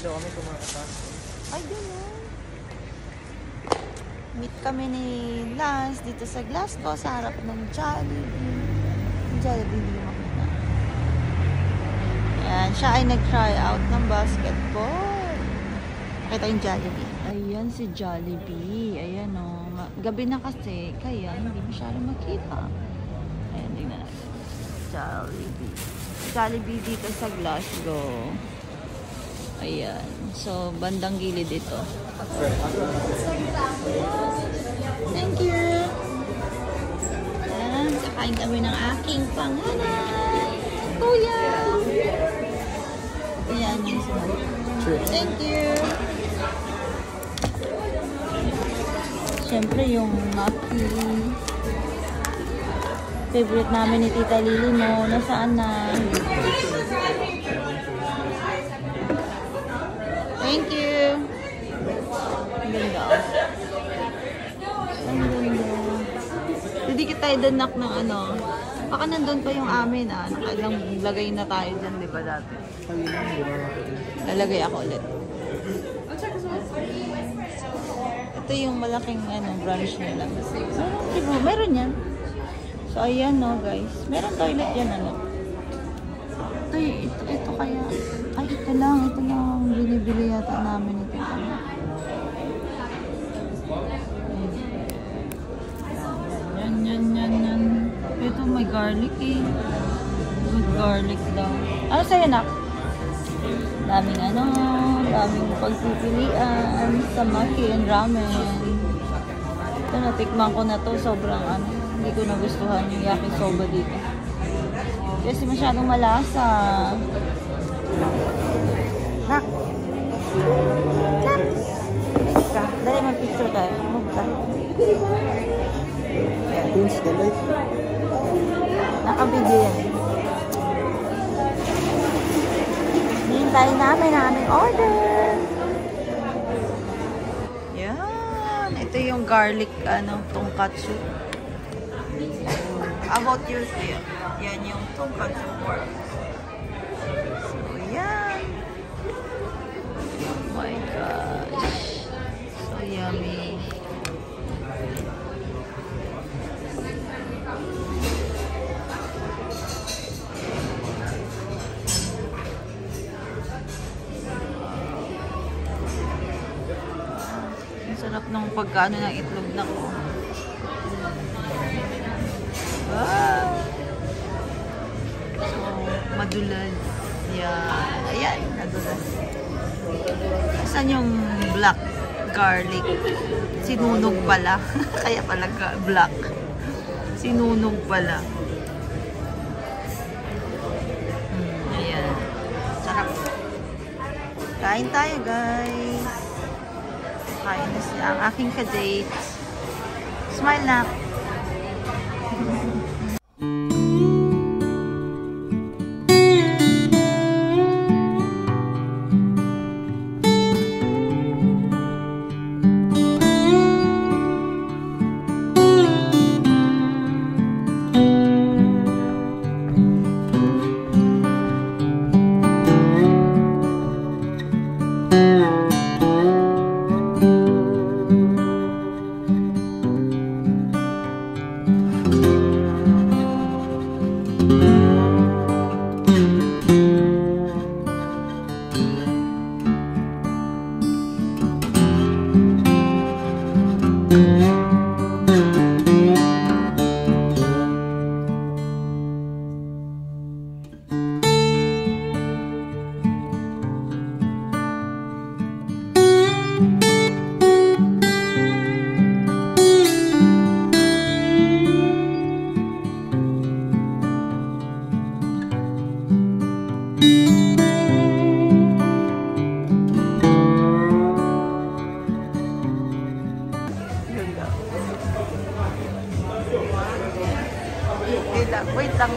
daw kami kumakatas. Ay, gano'n. Meet kami ni Lance dito sa Glasgow sa harap ng Jollibee. Jollibee, hindi mo makita. Ayan, siya ay nag-try out ng basketball. Nakita yung Jollibee. Ayan si Jollibee. Ayan o. Gabi na kasi, kaya hindi masyadong makita. Ayan, tingnan natin. Jollibee. Jollibee dito sa Glasgow. Ayan. So, bandang gilid ito. Thank you. Ayan. Kakain kami ng aking panganay. Kuya. Ayan. Thank you. Siyempre, yung Maki. Favorite namin ni Tita Lily mo. Nasaan na? Thank you. Ang ganda. Ang ganda. Hindi kita idanak ng ano. Baka nandun pa yung amin ah. Nakailang lagay na tayo dyan, di ba dati? Lalagay ako ulit. Ito yung malaking ano, branch nila. Meron yan. So, ayan no guys. Meron toilet yan ano. Ito kaya. Ay, ito lang. Binibili yata namin ito. Yan. Ito may garlic eh. Good garlic daw. Ano sa'yo nak? Daming pagpipilian sa Maki and Ramen. Ito, natikman ko na to. Sobrang hindi ko nagustuhan yung yakisoba dito. Kasi masyadong malasa. Nak! Nak! Dali mag-picture tayo. Move ka. Pinch the light. Nakabidyo yan. Hintayin namin ang aming order. Yan. Ito yung garlic, tonkatsu. About yours, yan yung tonkatsu pork. So, yan. Oh my gosh. So yummy. Ang sarap ng pagkaano ng itlog na ko. Wow. So, madulas. Yan. Ayan, nadulas. Saan yung black garlic? Sinunog pala. Kaya pala black. Sinunog pala. Ayan. Sarap. Kain tayo, guys. Kain na siya. Ang aking ka-date. Smile na. Wait lang.